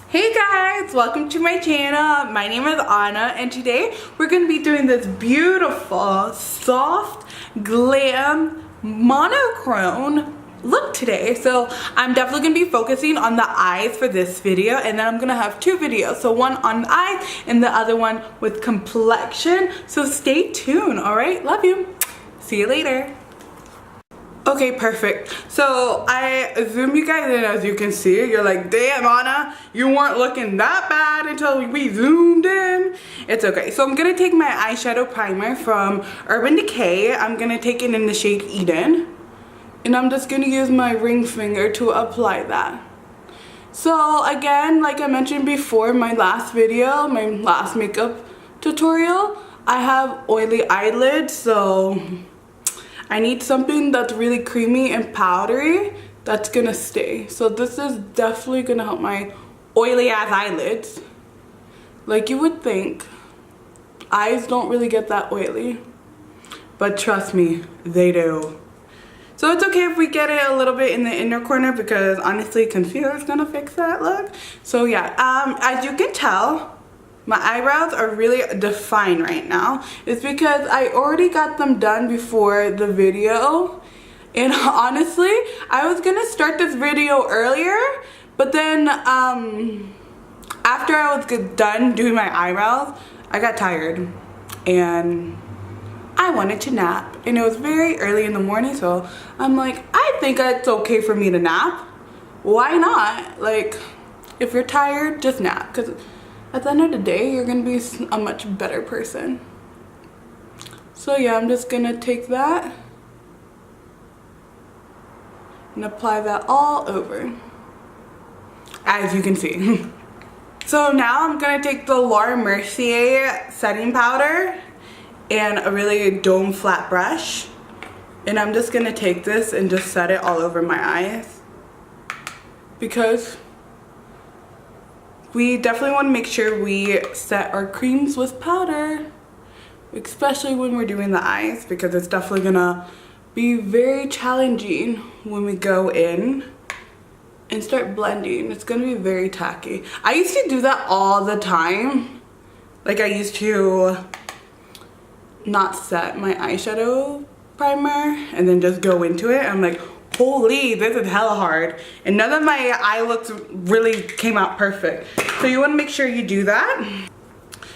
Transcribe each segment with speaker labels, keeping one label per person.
Speaker 1: Hey guys, welcome to my channel. My name is Anna and today we're going to be doing this beautiful, soft, glam, monochrome look today. So I'm definitely going to be focusing on the eyes for this video, and then I'm going to have two videos. So one on the eyes and the other one with complexion. So stay tuned, alright? Love you. See you later. Okay, perfect. So I zoom you guys in. As you can see, you're like, damn Anna, you weren't looking that bad until we zoomed in. It's okay. So I'm gonna take my eyeshadow primer from Urban Decay. I'm gonna take it in the shade Eden, and I'm just gonna use my ring finger to apply that. So again, like I mentioned before in my last video, my last makeup tutorial, I have oily eyelids, so I need something that's really creamy and powdery that's gonna stay. So this is definitely gonna help my oily ass eyelids. Like you would think, eyes don't really get that oily, but trust me, they do. So it's okay if we get it a little bit in the inner corner, because honestly concealer is gonna fix that look. So yeah, as you can tell, my eyebrows are really defined right now. It's because I already got them done before the video. And honestly, I was gonna start this video earlier, but then after I was done doing my eyebrows, I got tired and I wanted to nap. And it was very early in the morning, so I'm like, I think it's okay for me to nap. Why not? Like, if you're tired, just nap. Because at the end of the day, you're gonna be a much better person. So yeah, I'm just gonna take that and apply that all over, as you can see. So now I'm gonna take the Laura Mercier setting powder and a really dome flat brush, and I'm just gonna take this and just set it all over my eyes, because we definitely want to make sure we set our creams with powder, especially when we're doing the eyes, because it's definitely gonna be very challenging when we go in and start blending. It's gonna be very tacky. I used to do that all the time. Like, I used to not set my eyeshadow primer and then just go into it. I'm like, holy, this is hella hard, and none of my eye looks really came out perfect. So you want to make sure you do that.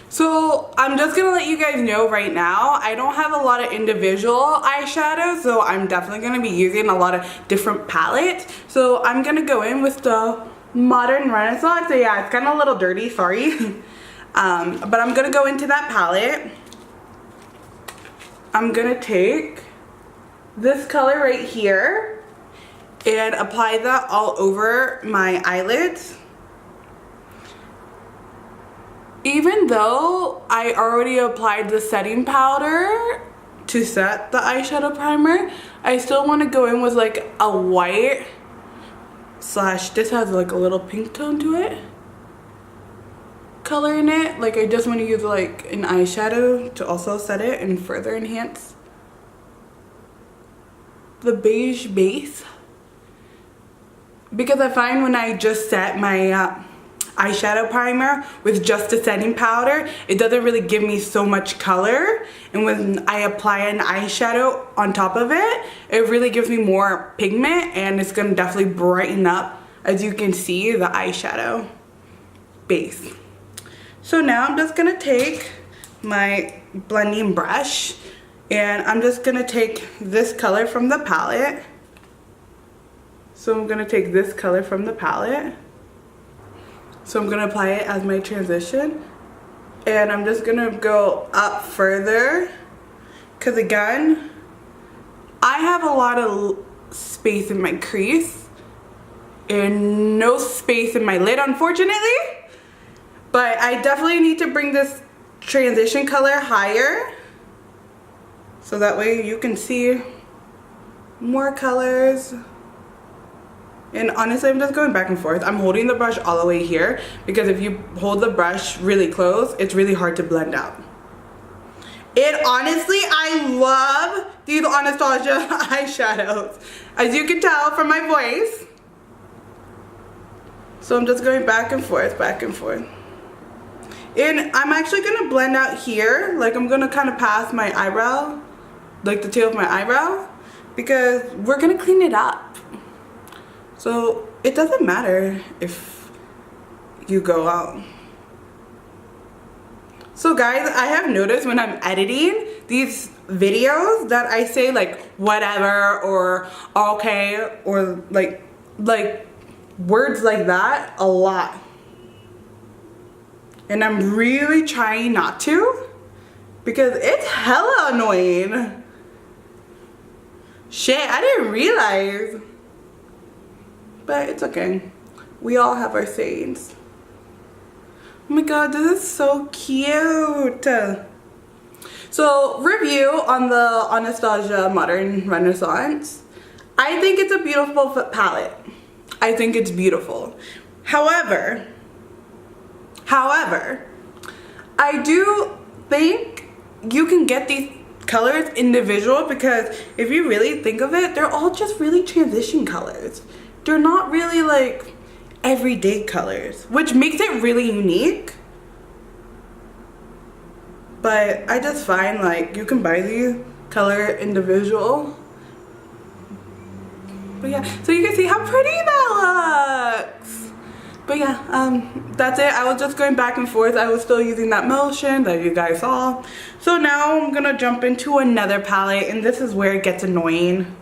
Speaker 1: So I'm just gonna let you guys know right now, I don't have a lot of individual eyeshadows, so I'm definitely gonna be using a lot of different palettes. So I'm gonna go in with the Modern Renaissance. So yeah, it's kind of a little dirty, sorry. But I'm gonna go into that palette. I'm gonna take this color right here and apply that all over my eyelids. Even though I already applied the setting powder to set the eyeshadow primer, I still want to go in with like a white slash, this has like a little pink tone to it, color in it. Like, I just want to use like an eyeshadow to also set it and further enhance the beige base, because I find when I just set my eyeshadow primer with just a setting powder, it doesn't really give me so much color, and when I apply an eyeshadow on top of it, it really gives me more pigment, and it's gonna definitely brighten up, as you can see, the eyeshadow base. So now I'm just gonna take my blending brush, and I'm just gonna take this color from the palette. So I'm gonna take this color from the palette. So I'm gonna apply it as my transition. And I'm just gonna go up further, because again, I have a lot of space in my crease and no space in my lid, unfortunately. But I definitely need to bring this transition color higher, so that way you can see more colors. And honestly, I'm just going back and forth. I'm holding the brush all the way here, because if you hold the brush really close, it's really hard to blend out. And honestly, I love these Anastasia eyeshadows. As you can tell from my voice, So I'm just going back and forth, back and forth. And I'm actually gonna blend out here. Like I'm gonna kind of pass my eyebrow, like the tail of my eyebrow, because we're gonna clean it up. So it doesn't matter if you go out. So guys, I have noticed when I'm editing these videos that I say like whatever or okay or like words like that a lot. And I'm really trying not to because it's hella annoying. Shit, I didn't realize. But it's okay. We all have our sayings. Oh my god, this is so cute. So, review on the Anastasia Modern Renaissance. I think it's a beautiful palette. I think it's beautiful. However, I do think you can get these colors individual because if you really think of it, they're all just really transition colors. They're not really like everyday colors, which makes it really unique. But I just find like you can buy these color individual. But yeah, so you can see how pretty that looks. But yeah, that's it. I was just going back and forth. I was still using that motion that you guys saw. So now I'm gonna jump into another palette, and this is where it gets annoying.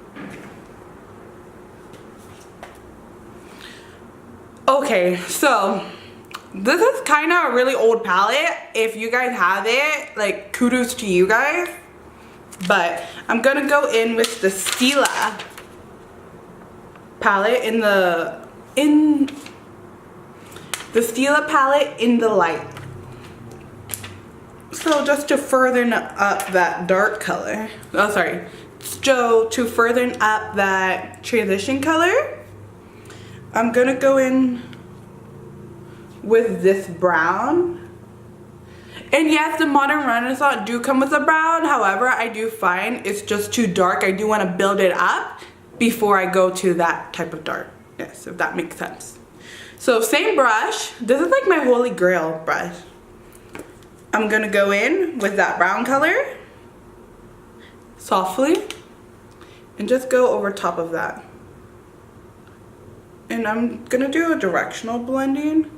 Speaker 1: Okay, so this is kind of a really old palette. If you guys have it, like kudos to you guys. But I'm gonna go in with the Stila palette in the Stila palette in the light. So just to further up that dark color. Oh, sorry. So to further up that transition color, I'm gonna go in with this brown. And yes, the Modern Renaissance do come with a brown. However, I do find it's just too dark. I do want to build it up before I go to that type of dark. Yes, if that makes sense. So same brush. This is like my holy grail brush. I'm gonna go in with that brown color softly and just go over top of that. And I'm gonna do a directional blending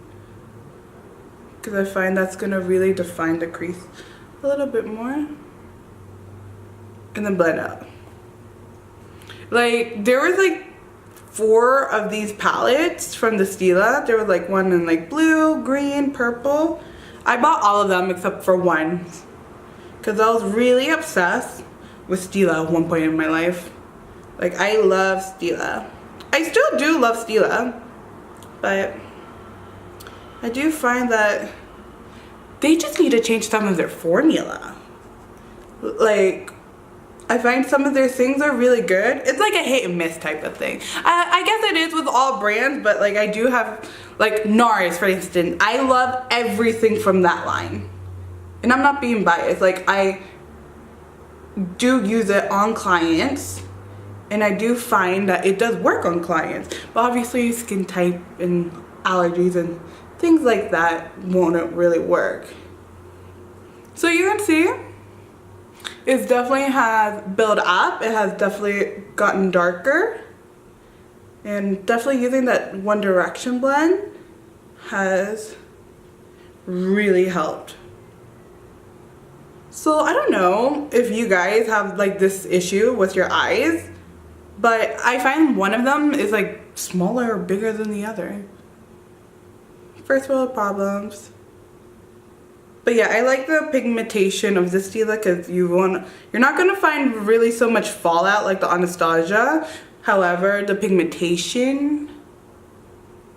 Speaker 1: because I find that's gonna really define the crease a little bit more. And then blend out. Like there was like 4 of these palettes from the Stila. There was like one in like blue, green, purple. I bought all of them except for one because I was really obsessed with Stila at one point in my life. Like I love Stila. I still do love Stila, but I do find that they just need to change some of their formula. Like, I find some of their things are really good. It's like a hit and miss type of thing. I guess it is with all brands, but like I do have, like NARS for instance. I love everything from that line. And I'm not being biased. Like I do use it on clients. And I do find that it does work on clients. But obviously skin type and allergies and things like that won't really work. So you can see, it definitely has built up. It has definitely gotten darker. And definitely using that One Direction blend has really helped. So I don't know if you guys have like this issue with your eyes. But I find one of them is like smaller or bigger than the other. First world problems. But yeah, I like the pigmentation of this Stila because you're not gonna find really so much fallout like the Anastasia. However, the pigmentation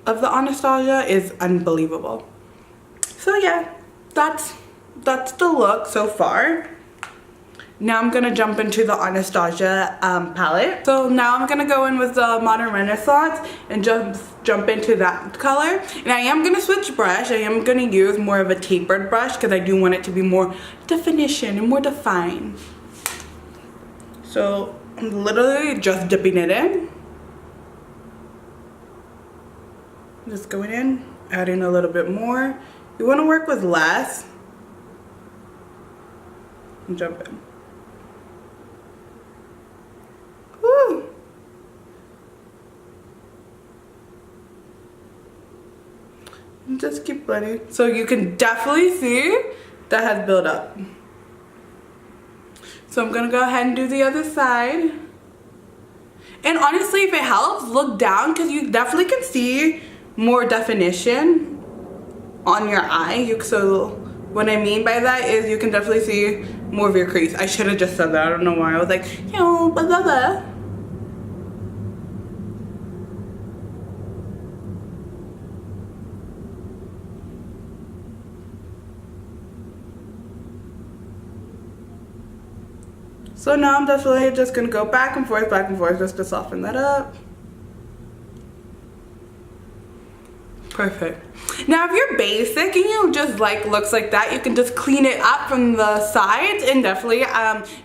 Speaker 1: of the Anastasia is unbelievable. So yeah, that's the look so far. Now I'm gonna jump into the Anastasia palette. So now I'm gonna go in with the Modern Renaissance and jump into that color. And I am gonna switch brush. I am gonna use more of a tapered brush because I do want it to be more definition and more defined. So I'm literally just dipping it in. Just going in, adding a little bit more. You want to work with less. And jump in. Woo! And just keep blending. So you can definitely see that has built up. So I'm gonna go ahead and do the other side. And honestly, if it helps, look down because you definitely can see more definition on your eye. So what I mean by that is you can definitely see more of your crease. I should have just said that. I don't know why. I was like, you know, blah, blah, blah. So now I'm definitely just gonna go back and forth just to soften that up. Perfect. Now if you're basic and you just like looks like that, you can just clean it up from the sides and definitely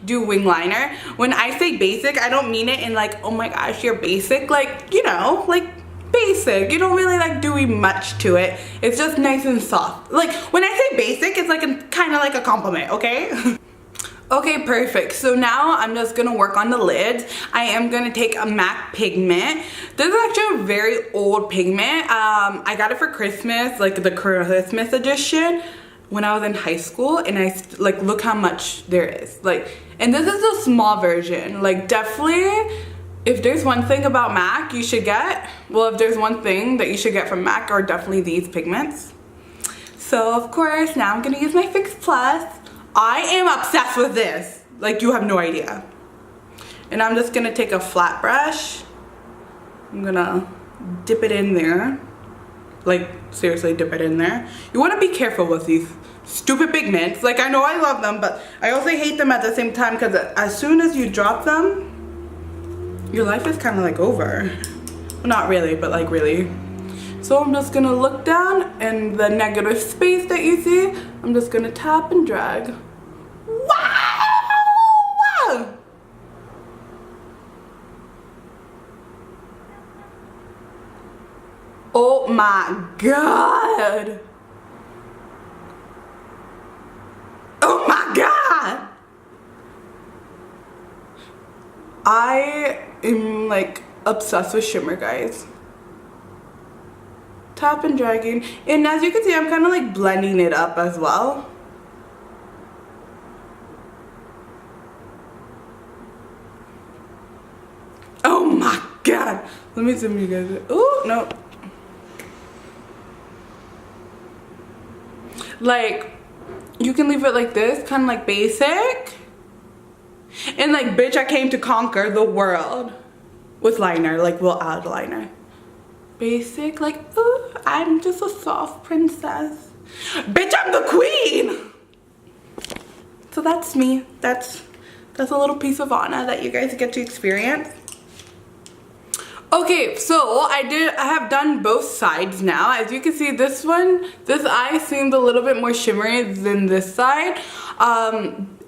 Speaker 1: do wing liner. When I say basic, I don't mean it in like, oh my gosh, you're basic. Like, you know, like basic. You don't really like doing much to it. It's just nice and soft. Like when I say basic, it's like kind of like a compliment, okay? Okay, perfect. So now I'm just gonna work on the lids. I am gonna take a MAC pigment. This is actually a very old pigment. I got it for Christmas, like the Christmas edition when I was in high school, and I like look how much there is. Like, and this is a small version. Like definitely, if there's one thing about MAC you should get, well, if there's one thing that you should get from MAC are definitely these pigments. So of course, now I'm gonna use my Fix Plus. I am obsessed with this, like you have no idea. And I'm just gonna take a flat brush. I'm gonna dip it in there. Like seriously, dip it in there. You wanna be careful with these stupid pigments. Like I know I love them, but I also hate them at the same time because as soon as you drop them, your life is kind of like over. Well, not really, but like really. So I'm just gonna look down and the negative space that you see, I'm just gonna tap and drag. Wow! Oh my God! Oh my God! I am like obsessed with shimmer, guys. Tap and dragging, and as you can see, I'm kind of like blending it up as well. Oh my God! Let me zoom you guys. Oh no! Like, you can leave it like this, kind of like basic, and like, bitch, I came to conquer the world with liner. Like, we'll add liner. Basic, like, ooh, I'm just a soft princess. Bitch, I'm the queen! So that's me. That's a little piece of Anna that you guys get to experience. Okay, so I have done both sides now. As you can see, this eye seemed a little bit more shimmery than this side.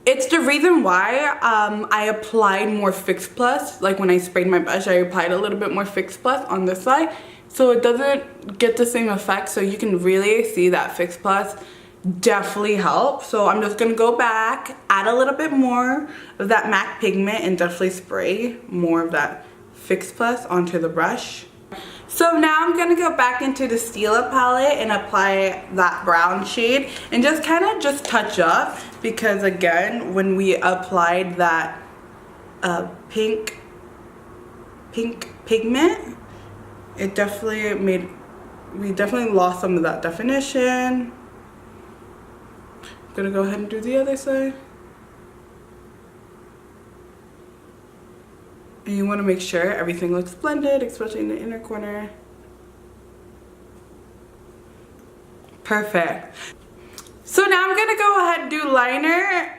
Speaker 1: It's the reason why I applied more Fix Plus. Like when I sprayed my brush, I applied a little bit more Fix Plus on this side, so it doesn't get the same effect. So you can really see that Fix Plus definitely helps. So I'm just gonna go back, add a little bit more of that MAC pigment, and definitely spray more of that Fix Plus onto the brush. So now I'm gonna go back into the Stila palette and apply that brown shade and just kind of just touch up, because again, when we applied that pink pigment, it definitely we definitely lost some of that definition. I'm gonna go ahead and do the other side. And you want to make sure everything looks blended, especially in the inner corner. Perfect. So now I'm gonna go ahead and do liner.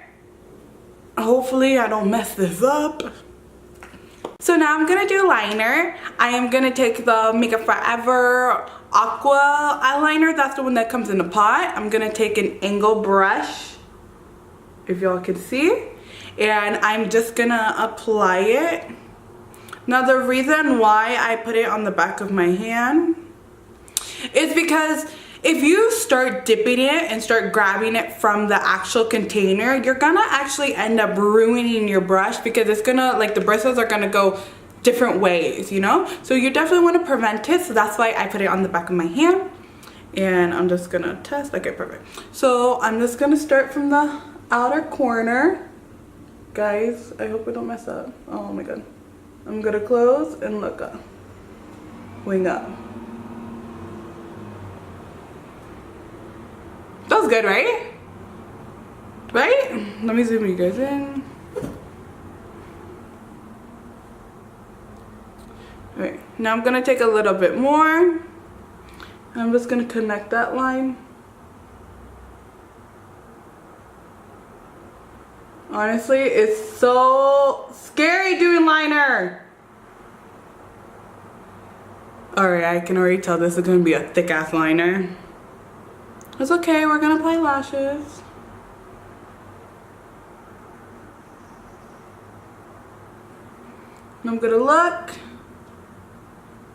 Speaker 1: Hopefully I don't mess this up. So now I'm gonna do liner. I am gonna take the Makeup Forever Aqua eyeliner. That's the one that comes in a pot. I'm gonna take an angle brush, if y'all can see, and I'm just gonna apply it. Now the reason why I put it on the back of my hand It's because if you start dipping it and start grabbing it from the actual container, you're gonna actually end up ruining your brush, because it's gonna, like, the bristles are gonna go different ways, you know? So you definitely want to prevent it. So that's why I put it on the back of my hand, and I'm just gonna test. Okay, perfect. So I'm just gonna start from the outer corner. Guys, I hope I don't mess up. Oh my god. I'm gonna close and look up. Wing up. That was good, right? Right? Let me zoom you guys in. Alright, now I'm gonna take a little bit more. I'm just gonna connect that line. Honestly, it's so scary doing liner. Alright, I can already tell this is gonna be a thick ass liner. It's okay, we're gonna apply lashes. And I'm gonna look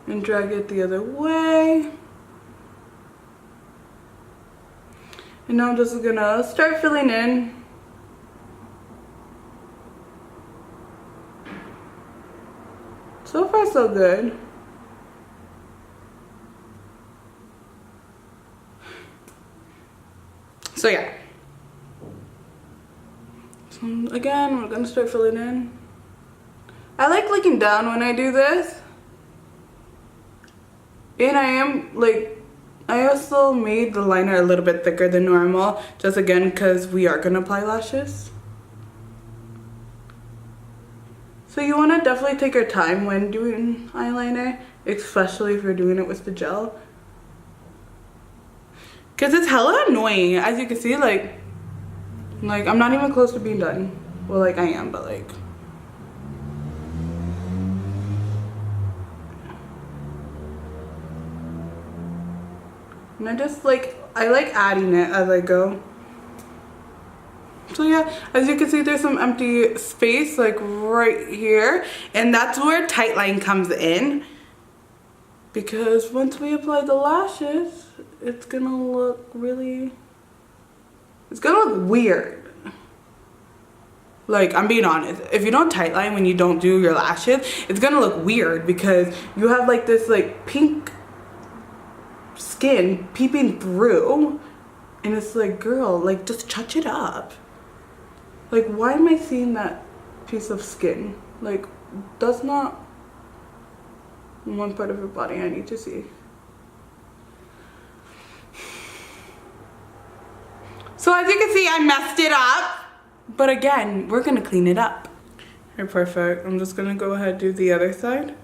Speaker 1: and drag it the other way. And now I'm just gonna start filling in. So far so good. So yeah. So again, we're gonna start filling in. I like looking down when I do this. And I also made the liner a little bit thicker than normal, just again because we are gonna apply lashes. So you wanna definitely take your time when doing eyeliner, especially if you're doing it with the gel. Cause it's hella annoying, as you can see, like I'm not even close to being done. Well, like I am, but like. And I just I like adding it as I go. So yeah, as you can see, there's some empty space like right here. And that's where tight line comes in. Because once we apply the lashes, it's gonna look really, it's gonna look weird. Like, I'm being honest, if you don't tight line when you don't do your lashes, it's gonna look weird because you have like this like pink skin peeping through, and it's like, girl, like just touch it up. Like, why am I seeing that piece of skin? Like, that's not one part of your body I need to see. So as you can see, I messed it up, but again, we're gonna clean it up. Okay, perfect. I'm just gonna go ahead and do the other side.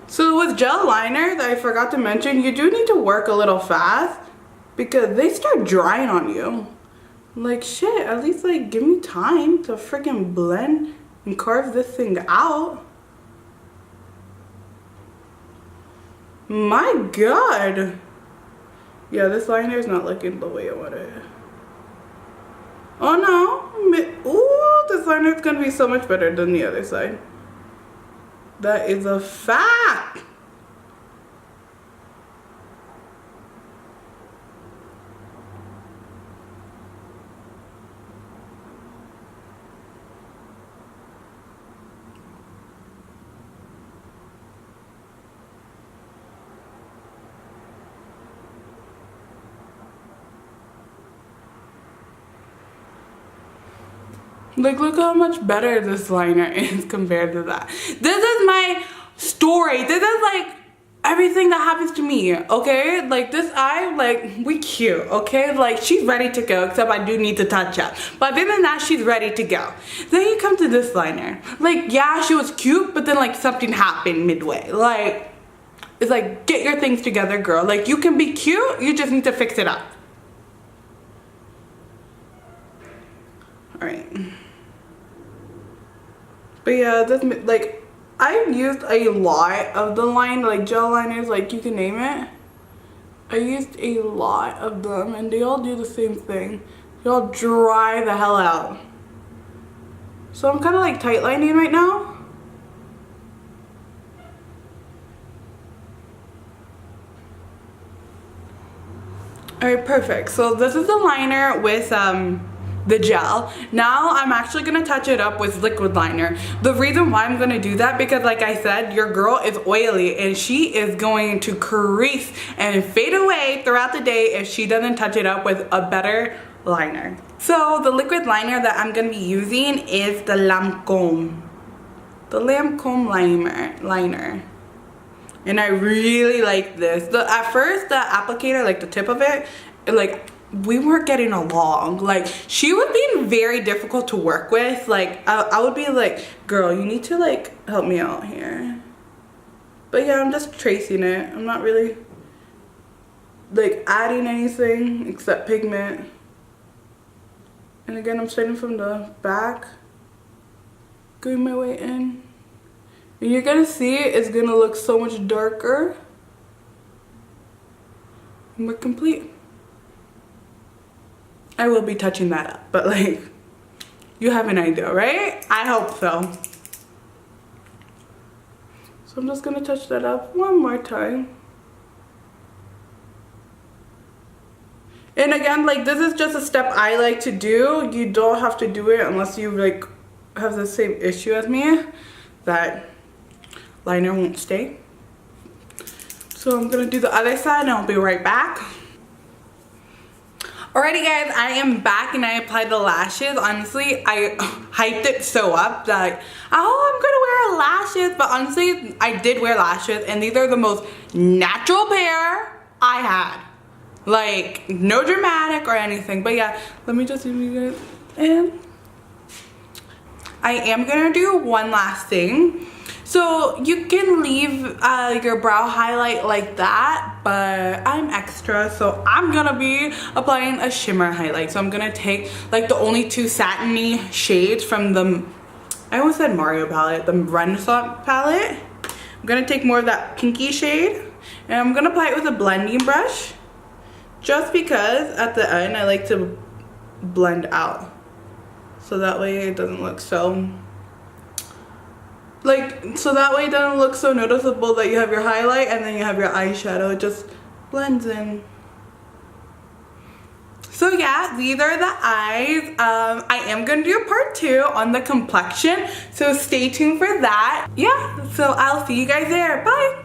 Speaker 1: So with gel liners, I forgot to mention, you do need to work a little fast because they start drying on you. Like, shit, at least like give me time to freaking blend and carve this thing out. My god. Yeah, this liner is not looking the way I want it. Oh no. Ooh, this liner is gonna be so much better than the other side. That is a fact. Like, look how much better this liner is compared to that. This is my story. This is like everything that happens to me, okay? Like, this eye, like, we cute, okay? Like, she's ready to go, except I do need to touch up. But other than that, she's ready to go. Then you come to this liner. Like, yeah, she was cute, but then, like, something happened midway. Like, it's like, get your things together, girl. Like, you can be cute, you just need to fix it up. All right. But yeah, this, like, I've used a lot of the line, like gel liners, like you can name it. I used a lot of them and they all do the same thing. They all dry the hell out. So I'm kind of like tight lining right now. Alright, perfect. So this is the liner with the gel. Now I'm actually gonna touch it up with liquid liner. The reason why I'm gonna do that, because like I said, your girl is oily and she is going to crease and fade away throughout the day if she doesn't touch it up with a better liner. So the liquid liner that I'm gonna be using is the Lancome. The Lancome liner. And I really like this. At first, the applicator, like the tip of it, like, we weren't getting along. Like, she was being very difficult to work with. Like, I would be like, girl, you need to like help me out here. But yeah, I'm just tracing it. I'm not really like adding anything except pigment. And again, I'm starting from the back, going my way in. And you're gonna see it's gonna look so much darker. And we're complete. I will be touching that up, but like, you have an idea, right? I hope so. So I'm just gonna touch that up one more time. And again, like, this is just a step I like to do. You don't have to do it unless you like have the same issue as me, that liner won't stay. So I'm gonna do the other side and I'll be right back. Alrighty guys, I am back and I applied the lashes. Honestly, I hyped it so up that, oh, I'm gonna wear lashes. But honestly, I did wear lashes and these are the most natural pair I had. Like, no dramatic or anything. But yeah, let me just zoom you guys in. I am gonna do one last thing. So you can leave your brow highlight like that, but I'm extra, so I'm gonna be applying a shimmer highlight. So I'm gonna take like the only two satiny shades from the, I almost said Mario palette, the Renaissance palette. I'm gonna take more of that pinky shade and I'm gonna apply it with a blending brush, just because at the end I like to blend out. So that way it doesn't look so, so that way it doesn't look so noticeable that you have your highlight and then you have your eyeshadow. It just blends in. So yeah, these are the eyes. I am gonna do a part 2 on the complexion, so stay tuned for that. Yeah, so I'll see you guys there. Bye.